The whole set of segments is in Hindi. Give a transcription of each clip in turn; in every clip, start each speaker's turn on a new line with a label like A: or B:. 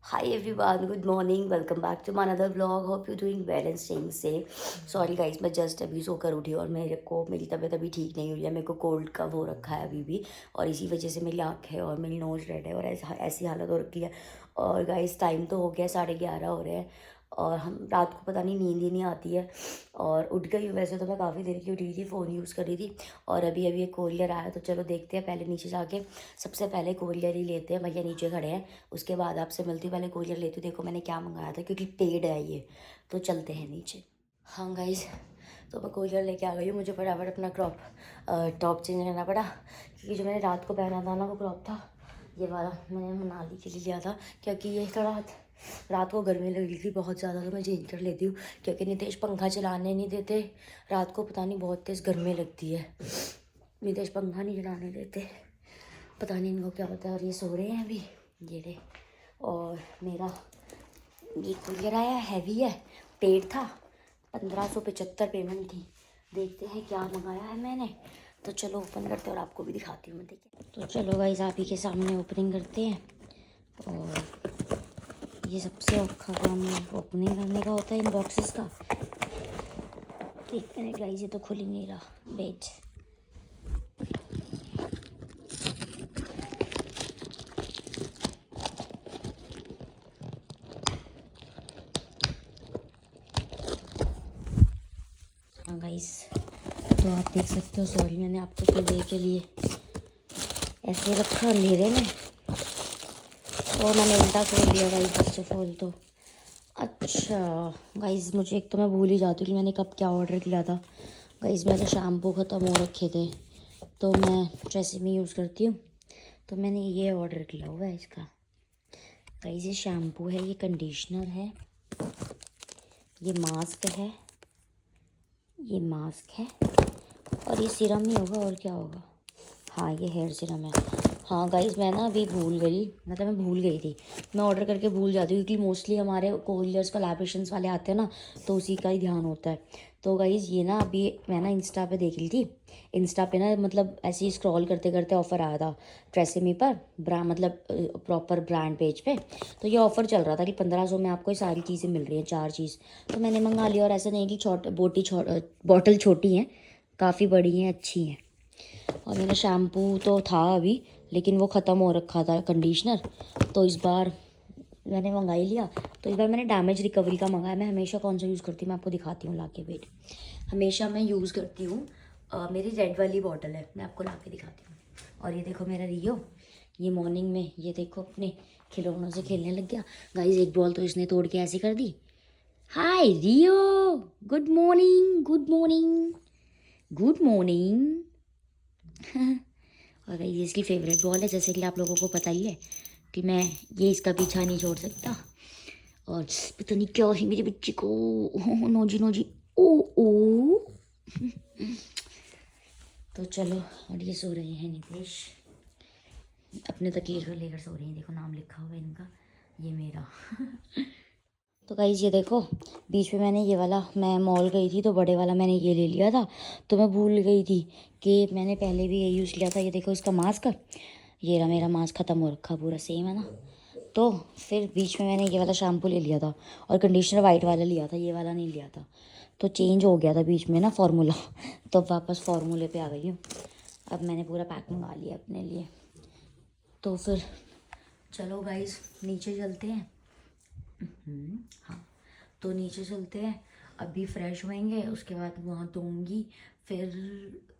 A: Hi everyone, good morning. Welcome back to my another vlog. Hope you're doing well and staying safe. Sorry guys, मैं जस्ट अभी सोकर उठी और मेरी तबीयत अभी ठीक नहीं हुई है। मेरे को कोल्ड का वो रखा है अभी भी, और इसी वजह से मेरी आँखें और मेरी नोज़ रेड है और ऐसी हालत हो रखी है। और गाइस टाइम तो हो गया 11:30 हो रहे हैं और हम रात को पता नहीं नींद ही नहीं आती है। और उठ गई हूँ, वैसे तो मैं काफ़ी देर की उठी थी, फ़ोन यूज़ कर रही थी। और अभी अभी एक कोरियर आया तो चलो देखते हैं, पहले नीचे जाके सबसे पहले कोरियर ही लेते हैं। भैया नीचे खड़े हैं, उसके बाद आपसे मिलती हूँ। पहले कोरियर लेती हूँ, देखो मैंने क्या मंगाया था क्योंकि पेड है ये। तो चलते हैं नीचे। हाँ गाइज, तो मैं कोरियर लेके आ गई हूँ। मुझे फटाफट अपना टॉप चेंज करना पड़ा क्योंकि जो मैंने रात को पहना था ना वो क्रॉप था, ये वाला मैंने मनाली के लिए लिया था। क्योंकि ये थोड़ा रात को गर्मी लग रही थी बहुत ज़्यादा, तो मैं चेंज कर लेती हूँ क्योंकि नितेश पंखा चलाने नहीं देते रात को। पता नहीं बहुत तेज़ गर्मी लगती है, नितेश पंखा नहीं चलाने देते, पता नहीं इनको क्या होता है। और ये सो रहे हैं अभी, ये रहे। और मेरा ये कुरियर आया, हैवी है, पेड था, 1575 पेमेंट थी। देखते हैं क्या मंगाया है मैंने। तो चलो ओपन करते हैं और आपको भी दिखाती हूँ मैं। देखिए तो चलो गाइस, आप ही के सामने ओपनिंग करते हैं। और ये सबसे औखा काम ओपनिंग करने का होता है इन बॉक्सेस का। एक मिनट गाइस, ये तो खुल ही नहीं रहा, वेट। हाँ गाइस, तो आप देख सकते हो, सॉरी मैंने आपको कल के लिए ऐसे रखा अंधेरे में और मैंने उल्टा खोल दिया गाइस फर्स्ट ऑफ ऑल तो। अच्छा गाइस, मुझे एक तो मैं भूल ही जाती हूँ कि मैंने कब क्या ऑर्डर किया था। गाइस मेरे शैम्पू ख़त्म हो रखे थे तो मैं ट्रेसेमी यूज़ करती हूँ, तो मैंने ये ऑर्डर किया हुआ है इसका। गाइस ये शैम्पू है, ये कंडीशनर है, ये मास्क है, ये मास्क है, और ये सीरम नहीं होगा और क्या होगा। हाँ ये हेयर सीरम है। हाँ गाइज़, मैं ना अभी भूल गई, मतलब मैं भूल गई थी। मैं ऑर्डर करके भूल जाती हूँ क्योंकि मोस्टली हमारे कोरियर्स कोलैबोरेशंस वाले आते हैं ना, तो उसी का ही ध्यान होता है। तो गाइज़ ये ना अभी मैं ना इंस्टा पे देख रही थी। इंस्टा पे ना मतलब ऐसे ही स्क्रॉल करते करते ऑफ़र आया था ट्रेसेमी पर, मतलब प्रॉपर ब्रांड पेज पे। तो ये ऑफ़र चल रहा था कि 1500 में आपको ये सारी चीज़ें मिल रही हैं, 4 चीज़। तो मैंने मंगा लिया। और ऐसा नहीं कि बॉटल छोटी हैं, काफ़ी बड़ी हैं, अच्छी हैं। और मेरा शैम्पू तो था अभी, लेकिन वो ख़त्म हो रखा था, कंडीशनर। तो इस बार मैंने मंगा ही लिया। तो इस बार मैंने डैमेज रिकवरी का मंगाया। मैं हमेशा कौन सा यूज़ करती हूँ मैं आपको दिखाती हूँ ला के, वेट। हमेशा मैं यूज़ करती हूँ मेरी रेड वाली बॉटल है, मैं आपको ला के दिखाती हूँ। और ये देखो मेरा रियो, ये मॉर्निंग में ये देखो अपने खिलौनों से खेलने लग गया। गाइस एक बॉल तो इसने तोड़ के ऐसी कर दी। Hi Rio, good morning, good morning, good morning. और ये इसकी फेवरेट बॉल है, जैसे कि आप लोगों को पता ही है कि मैं ये इसका पीछा नहीं छोड़ सकता। और पता नहीं क्या है मेरे बच्चे को, नोजी नोजी, ओ ओ। तो चलो, और ये सो रहे हैं नितेश, अपने तकिए को लेकर सो रहे हैं। देखो नाम लिखा हुआ है इनका, ये मेरा। तो गाइस ये देखो, बीच में मैंने ये वाला, मैं मॉल गई थी तो बड़े वाला मैंने ये ले लिया था। तो मैं भूल गई थी कि मैंने पहले भी ये यूज़ किया था। ये देखो इसका मास्क, ये रहा मेरा मास्क, ख़त्म हो रखा पूरा, सेम है ना। तो फिर बीच में मैंने ये वाला शैम्पू ले लिया था और कंडीशनर वाइट वाला लिया था, ये वाला नहीं लिया था। तो चेंज हो गया था बीच में ना फार्मूला। तो अब वापस फार्मूले पे आ गई हूँ। अब मैंने पूरा पैक मंगा लिया अपने लिए। तो फिर चलो गाइस नीचे चलते हैं। हाँ, तो नीचे चलते हैं, अभी फ्रेश होएंगे, उसके बाद वहाँ दूँगी, फिर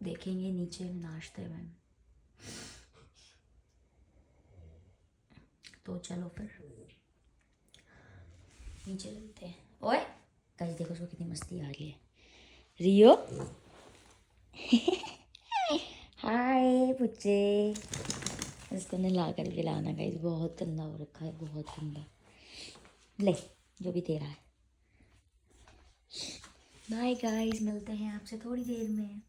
A: देखेंगे नीचे नाश्ते में। तो चलो फिर नीचे चलते हैं। ओए गाइस देखो उसको कितनी मस्ती आ रही है, रियो। हाय पुच्चे, इसको नहला कर पिलाना गाइस, बहुत गंदा हो रखा है, बहुत गंदा। ले, जो भी तेरा है। बाय गाइस, मिलते हैं आपसे थोड़ी देर में।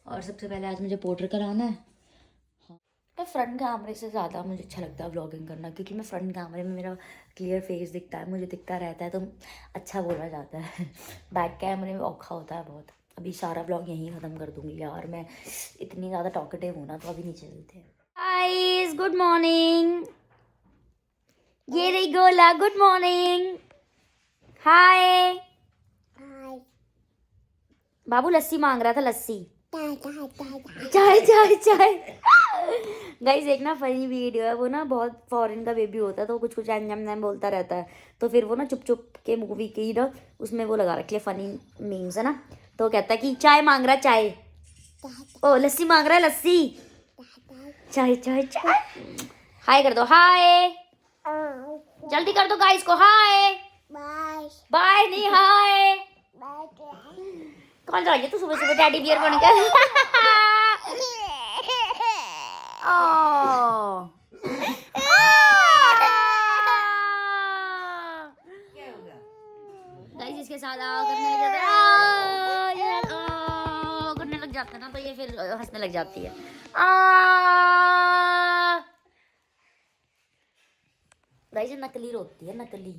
A: और सबसे पहले आज मुझे पोर्टर कराना है। मैं फ्रंट कैमरे से ज़्यादा मुझे अच्छा लगता है व्लॉगिंग करना, क्योंकि मैं फ्रंट कैमरे में मेरा क्लियर फेस दिखता है, मुझे दिखता रहता है, तो अच्छा बोला जाता है। बैक कैमरे में औखा होता है बहुत। अभी सारा व्लॉग यहीं ख़त्म कर दूँगी यार, मैं इतनी ज़्यादा टॉकेटिव हूँ ना। तो अभी नीचे चलते हैं। Guys good morning. ये रही गोला, गुड मॉर्निंग, हाय। बाबू लस्सी मांग रहा था, लस्सी। चाय चाय चाय। गाइस एक ना फनी वीडियो है, वो ना बहुत फॉरेन का बेबी होता है तो कुछ कुछ एम एम एम बोलता रहता है, तो फिर वो ना चुप चुप के मूवी की ना उसमें वो लगा रखे फनी मीम्स है ना, तो कहता है कि चाय मांग रहा है चाय, ओ लस्सी मांग रहा है लस्सी, चाय चाय चाय। हाय कर दो, हाय जल्दी कर दो गाइस को, हाय बाय बाय नहीं हाय। कौन जाएगी तू सुबह सुबह टेडी बियर बन के? गाइस इसके साथ करने लग जाता है, करने लग जाता है ना, तो ये फिर हंसने लग जाती है। गाइस ये नकली रोती है, नकली,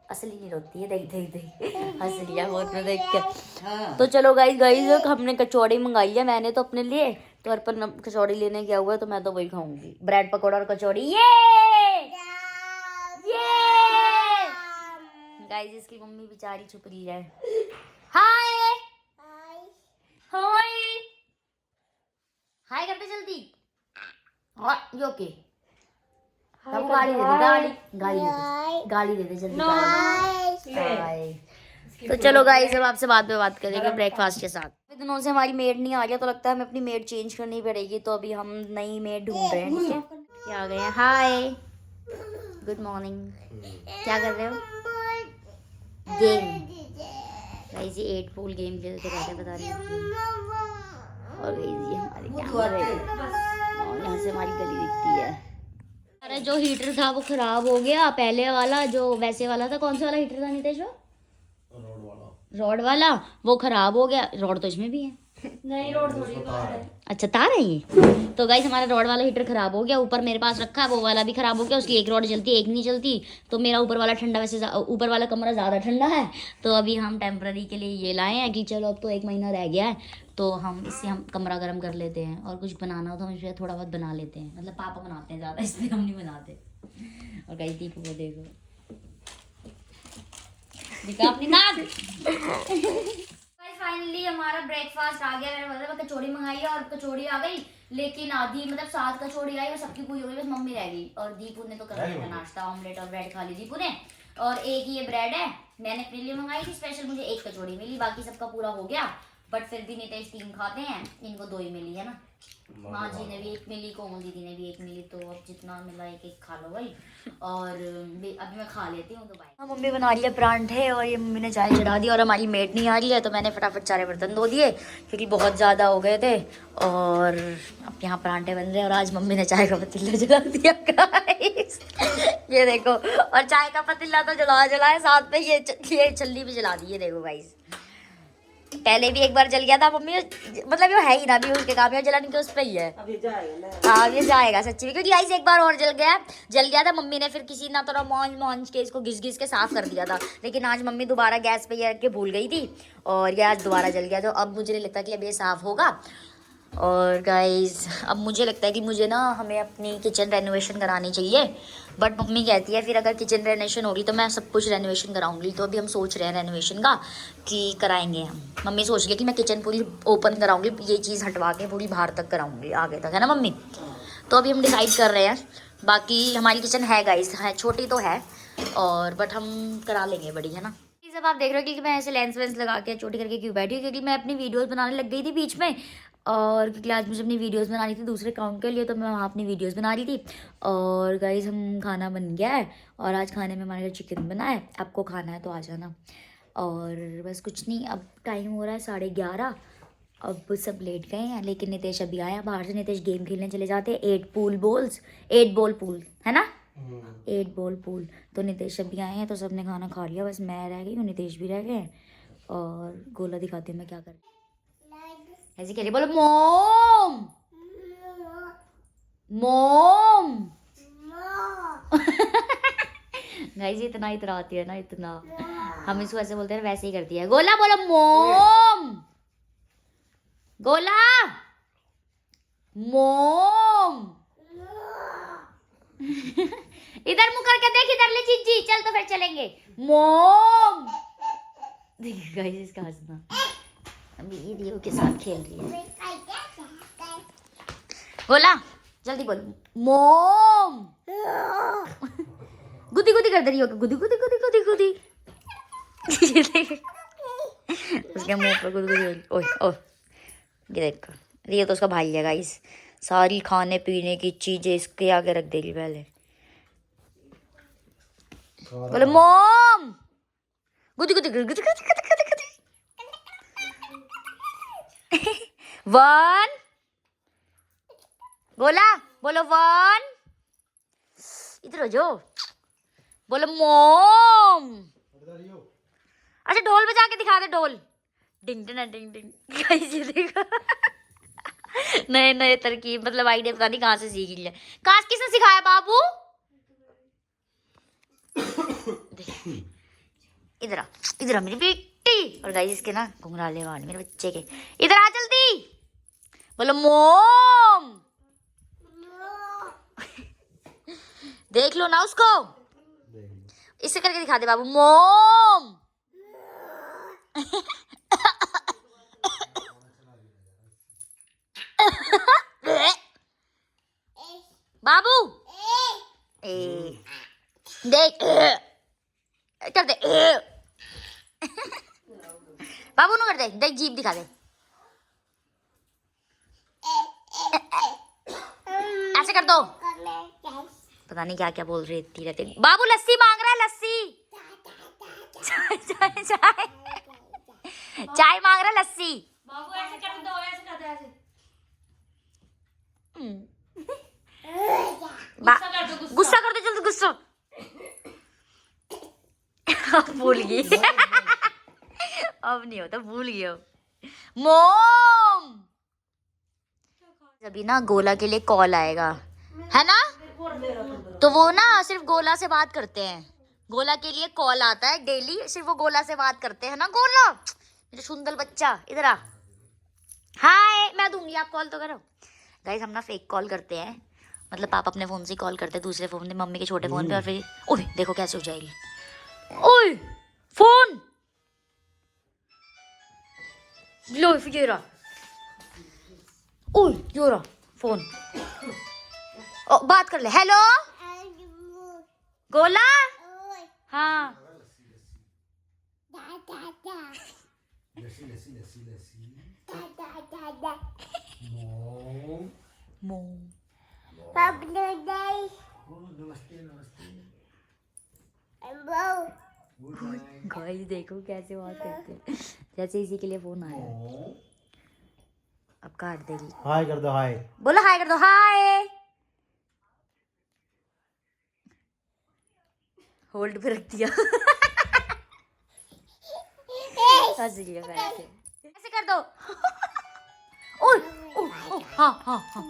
A: असली नहीं रोती है, देख देख देख हंस लिया बहुत में देख के। तो चलो गाइस गाइस हमने कचौड़ी मंगाई है, मैंने तो अपने लिए, तो अर्पण कचौड़ी लेने गया हुआ है, तो मैं तो वही खाऊंगी, ब्रेड पकौड़ा और कचौड़ी। ये गाइस इसकी मम्मी बेचारी छुप रही है। हाय हाय हाय करते जल्दी, और ओके बाबू गाली दे दे, गाली दे दे जल्दी, हाय। तो चलो गाइस अब आपसे बाद में बात करेंगे ब्रेकफास्ट के साथ। दिनों से हमारी मेड नहीं आ रही है, तो लगता है हमें अपनी मेड चेंज करनी पड़ेगी, तो अभी हम नई मेड ढूंढ रहे हैं, ठीक है। क्या आ गए हैं, हाय गुड मॉर्निंग, क्या कर रहे हो? गेम गाइस, ये 8 पूल गेम खेलते रहते हैं, बता रही हूँ। और गाइस ये हमारे यहाँ से हमारी गली दिखती है। अरे जो हीटर था वो खराब हो गया, पहले वाला जो वैसे वाला था, कौन सा वाला हीटर था नितेश? रॉड वाला वो खराब हो गया, रॉड तो इसमें भी है। नहीं रॉड थोड़ी है, अच्छा तार है ये। तो गाइस हमारा रॉड वाला हीटर खराब हो गया, ऊपर मेरे पास रखा है, वो वाला भी खराब हो गया, उसकी एक रॉड जलती है एक नहीं जलती, तो मेरा ऊपर वाला ठंडा, वैसे ऊपर वाला कमरा ज़्यादा ठंडा है, तो अभी हम टेम्पररी के लिए ये लाए हैं कि चलो अब तो 1 महीना रह गया है, तो हम इससे हम कमरा गर्म कर लेते हैं, और कुछ बनाना हो तो हम इसमें थोड़ा बहुत बना लेते हैं, मतलब पापा बनाते हैं ज़्यादा, इसलिए हम नहीं बनाते। और गाइस दीपू को देखो, दिखा अपनी नाक। फाइनली हमारा ब्रेकफास्ट आ गया, मैंने मतलब कचौड़ी मंगाई है और कचौड़ी आ गई, लेकिन आधी मतलब 7 कचौड़ी आई और सबकी पूरी हो गई, बस मम्मी रह गई, और दीपू ने तो कर लिया नाश्ता, ऑमलेट और ब्रेड खा ली दीपू ने, और एक ये ब्रेड है मैंने अपने लिए मंगाई थी स्पेशल, मुझे 1 कचौड़ी मिली, बाकी सबका पूरा हो गया, बट फिर भी नितेश 3 खाते हैं, इनको 2 ही मिली है ना, माँ जी ने भी 1 मिली, कोमल दीदी ने भी 1 मिली, तो अब जितना मिला 1-1 खा लो भाई, और अभी मैं खा लेती हूँ तो भाई। हाँ मम्मी बना रही है परांठे, और ये मम्मी ने चाय चढ़ा दी, और हमारी मेड नहीं आ रही है, तो मैंने फटाफट सारे बर्तन धो दिए क्योंकि बहुत ज़्यादा हो गए थे, और अब यहाँ परांठे बन रहे हैं, और आज मम्मी ने चाय का पतीला जला दिया गाइस, ये देखो, और चाय का पतीला तो जलाया साथ में ये छल्ली भी जला दी है, देखो गाइस, पहले भी एक बार जल गया था मम्मी, मतलब ये है ही ना अभी उसके काम है, जलन के उस पे ही है, हाँ ये जाएगा सच्ची में, क्योंकि गाइस एक बार और जल गया था, मम्मी ने फिर किसी ना तरह मौज के इसको घिस घिस के साफ कर दिया था, लेकिन आज मम्मी दोबारा गैस पे ये रख के भूल गई थी, और ये आज दोबारा जल गया, तो अब मुझे नहीं लगता कि अब ये साफ होगा। और गाइस अब मुझे लगता है कि मुझे ना हमें अपनी किचन रेनोवेशन करानी चाहिए, बट मम्मी कहती है फिर अगर किचन रेनोवेशन होगी तो मैं सब कुछ रेनोवेशन कराऊंगी, तो अभी हम सोच रहे हैं रेनोवेशन का कि कराएंगे हम, मम्मी सोच रही है कि मैं किचन पूरी ओपन कराऊंगी, ये चीज़ हटवा के पूरी बाहर तक कराऊंगी आगे तक, है ना मम्मी, तो अभी हम डिसाइड कर रहे हैं, बाकी हमारी किचन है गाइस, है छोटी तो है, और बट हम करा लेंगे बड़ी, है ना। जब आप देख रहे हो कि मैं ऐसे लेंस वेंस लगा के छोटी करके क्यों बैठी हूँ, क्योंकि मैं अपनी वीडियोस बनाने लग गई थी बीच में, और क्योंकि आज मुझे अपनी वीडियोस बनानी थी दूसरे अकाउंट के लिए, तो मैं वहाँ अपनी वीडियोस बना रही थी, और गाइस हम खाना बन गया है, और आज खाने में हमारे घर चिकन बना है, आपको खाना है तो आ जाना, और बस कुछ नहीं, अब टाइम हो रहा है 11:30, अब सब लेट गए हैं, लेकिन नितेश अभी आया बाहर से, नितेश गेम खेलने चले जाते हैं, 8 बॉल पूल है ना, 8 बॉल पूल, तो नितेश अभी आए हैं, तो सबने खाना खा लिया, बस मैं रह गई हूँ, नितेश भी रह गए हैं, और गोला दिखाती हूँ मैं क्या कर ऐसे कह रही, बोलो मोम मोम। गाइस इतना इतराती है ना, इतना, हम इसको ऐसे बोलते हैं वैसे ही करती है, गोला बोलो मोम, गोला मोम। इधर मुंह करके देख, इधर ले चीजी, चल तो फिर चलेंगे। मोम देखिए गाइस इसका हंसना, अभी रियो के साथ खेल रही है। बोला जल्दी बोल, मोम। गुदी गुदी कर दे रही हो, गुदी गुदी गुदी गुदी गुदी। उसके मुंह पर गुदी गुदी। ओए ओए ये देखो, रियो तो उसका भाई है गाइस, सारी खाने पीने की चीजें इसके आगे रख देगी पहले। बोले मोम, गुदी गुदी गुदी गुदी गुदी गुदी गुदी। वन, बोला बोलो वन, इधर हो जो, बोलो मोम। अच्छा ढोल बजा के दिखा दे, ढोल डिंग डिंग डिंग डिंग। गाइस ये देखो नए नए तरकीब, मतलब आइडिया पता नहीं कहाँ से सीख लिया। काश किसने सिखाया बाबू? इधर आ मेरी बेटी। और गाइस इसके ना घुंघराले वाल मेरे बच्चे के, इधर आ जल्दी, बोलो मोम। देख लो ना उसको, इससे करके दिखा दे बाबू, मोम। बाबू देख कर दे, बाबू नु कर दे, देख जीभ दिखा दे, ऐसे कर दो। पता नहीं क्या क्या बोल रही इतनी रहती। बाबू लस्सी मांग रहा है, लस्सी। चाय चाय चाय चाय मांग रहा है, लस्सी। बाबू ऐसे कर दो, ऐसे कर दो, ऐसे। गुस्सा कर दो जल्दी, गुस्सा। भूल गई। अब नहीं होता, भूल गया। मोम अभी ना गोला के लिए कॉल आएगा, है ना? तो वो ना सिर्फ गोला से बात करते हैं, गोला के लिए कॉल आता है डेली, सिर्फ वो गोला से बात करते हैं ना। गोला मेरा सुंदर बच्चा, इधर आ। हाय, मैं दूंगी, आप कॉल तो करो। गाइस हम ना फेक कॉल करते हैं, मतलब पापा अपने फोन से कॉल करते हैं दूसरे फोन से, मम्मी के छोटे फोन पे, और फिर ओए देखो कैसे हो जाएगी। ओए फोन लो, फिर ये रहा, ओए ये रहा फोन। ओ, बात कर ले। हेलो गोला। हाँ मोम गाइस देखो कैसे बात करते हैं, जैसे इसी के लिए फोन आया। अब काट देगी। हाय कर दो, हाय बोलो, हाय कर दो, हाय। होल्ड पे रख दिया। ऐसे कर दो। ओए ओ हाँ हाँ हाँ,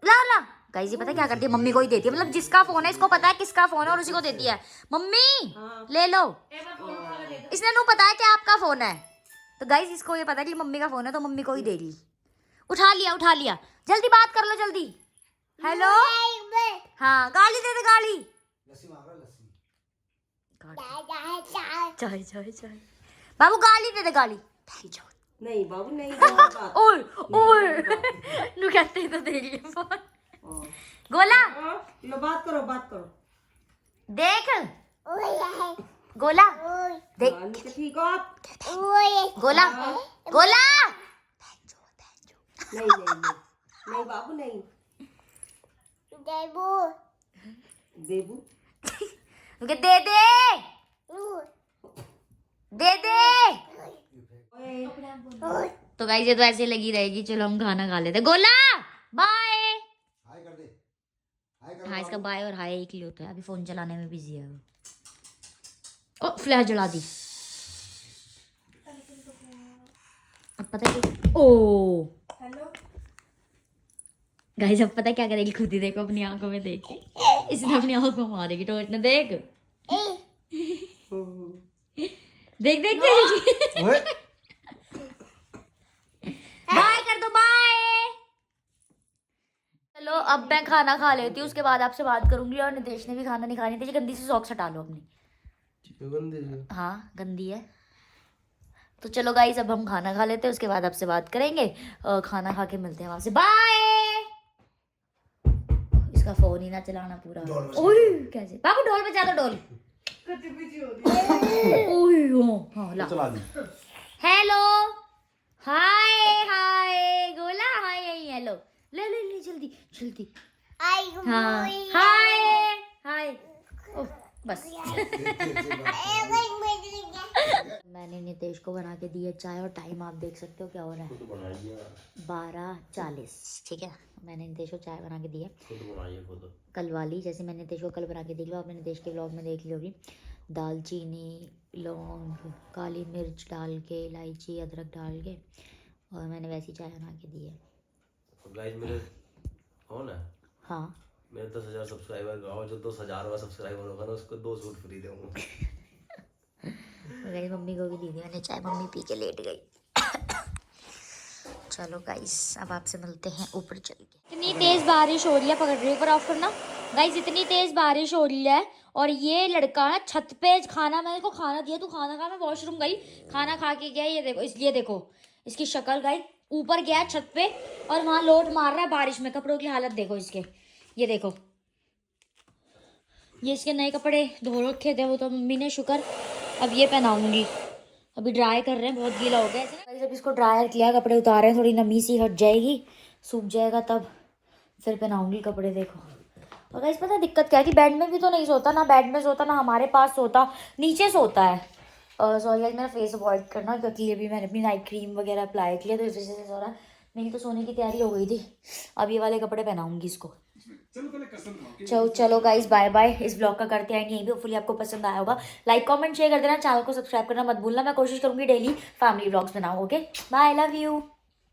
A: ला ला। गाइस ये पता क्या करती है, मम्मी को ही देती है, मतलब जिसका फोन है इसको पता है किसका फोन है और उसी को देती है। मम्मी ले लो, इसने नु पता है कि आपका फोन है, तो गाइस इसको ये पता है कि मम्मी का फोन है, तो मम्मी को ही देगी। उठा लिया उठा लिया, जल्दी बात कर लो जल्दी। हेलो हाँ, गाली दे दे, गाली। चाय चाय चाय, बाबू गाली दे दे, गाली।
B: नहीं बाबू नहीं।
A: ओए ओए नु कहते तो दे लिए फोन। गोला
B: लो बात करो, बात करो।
A: देख गोला देख,
B: ठीक हो आप?
A: गोला गोला।
B: नहीं नहीं नहीं नहीं बाबू नहीं। देबू देबू
A: दे दे दे दे। तो गाइस ये तो ऐसे लगी रहेगी, चलो हम खाना खा लेते। गोला बाय। हाय कर दे, हाय इसका बाय और हाय एक ही होता है, अभी फोन चलाने में बिजी है। ओ फ्लैश जला दी। अब पता है ओ हेलो गाइस, अब पता है क्या करेगी खुद ही, देखो अपनी आंखों में देख के, इसने अपनी आंखों में मारेगी टॉर्च ने, देख देख देख देख। बाय कर दो, बाय। चलो अब मैं खाना खा लेती हूँ, उसके बाद आपसे बात करूंगी। और नितेश ने भी खाना नहीं खानी थी। गंदी सी सॉक्स हटा लो अपनी। हाँ गंदी है। तो चलो गाइस अब हम खाना खा लेते हैं, उसके बाद आपसे बात करेंगे। खाना खा के मिलते हैं वहां से। बाय। इसका फोन ही ना चलाना पूरा। ओए कैसे बाबू ढोल बजा दो। ढोल ओए हाँ ला। हेलो हाय हाय गोला हाय हेलो। ले ले ले जल्दी जल्दी। हाँ हाय हाय। ओह बस। मैंने नितेश को बना के दी है चाय, और टाइम आप देख सकते हो क्या हो रहा है, 12:40। ठीक है, मैंने नितेश को चाय बना के दी है कल वाली, जैसे मैंने नितेश को कल बना के दी लो। आपने नितेश के ब्लॉग में देख ली होगी। दालचीनी, लौंग, काली मिर्च डाल के, इलायची, अदरक डाल के, और मैंने वैसी चाय बना के दी है।
C: गाइस मेरे कौन है?
A: हाँ
C: मेरे 10,000 सब्सक्राइबर गाँव, जो 2,000वां सब्सक्राइबर होगा ना उसको 2 सूट फ्री दूंगा।
A: मेरी मम्मी को भी दी थी मैंने चाय, मम्मी पी के लेट गई। चलो गाइस अब आपसे मिलते हैं ऊपर चल के। इतनी तेज बारिश हो रही है, पकड़ रही है पर ऑफ करना। गाइस इतनी तेज बारिश हो रही है, और ये लड़का है छत पे। खाना मैंने इसको खाना दिया, तू खाना खा। मैं वॉशरूम गई, खाना खा के गया। ये देखो, इसलिए देखो इसकी शक्ल। गाइस ऊपर गया छत पे और वहां लोट मार रहा है बारिश में। कपड़ों की हालत देखो इसके, ये देखो। ये इसके नए कपड़े धो रखे थे वो तो मम्मी ने, शुक्र। अब ये पहनाऊंगी। अभी ड्राई कर रहे हैं, बहुत गीला हो गया है। जब इसको ड्रायर किया, कपड़े उतारे हैं, थोड़ी नमी सी हट जाएगी, सूख जाएगा, तब फिर पहनाऊंगी कपड़े। देखो। और गाइस पता है दिक्कत क्या है कि बेड में भी तो नहीं सोता, ना बेड में सोता, ना हमारे पास सोता, नीचे सोता है। सॉरी गाइस मेरा फेस अवॉइड करना, क्योंकि अभी मैंने अपनी नाइट क्रीम वगैरह अप्लाई किया, तो इस वजह से सो रहा है। मेरी तो सोने की तैयारी हो गई थी। अब ये वाले कपड़े पहनाऊंगी इसको। चलो गाइस बाय बाय। इस ब्लॉग का करते हैं यहीं पे। होपफुली आपको पसंद आया होगा। लाइक कमेंट शेयर कर देना, चैनल को सब्सक्राइब करना मत भूलना। मैं कोशिश करूंगी डेली फैमिली ब्लॉग्स बनाऊं। Okay bye, love you.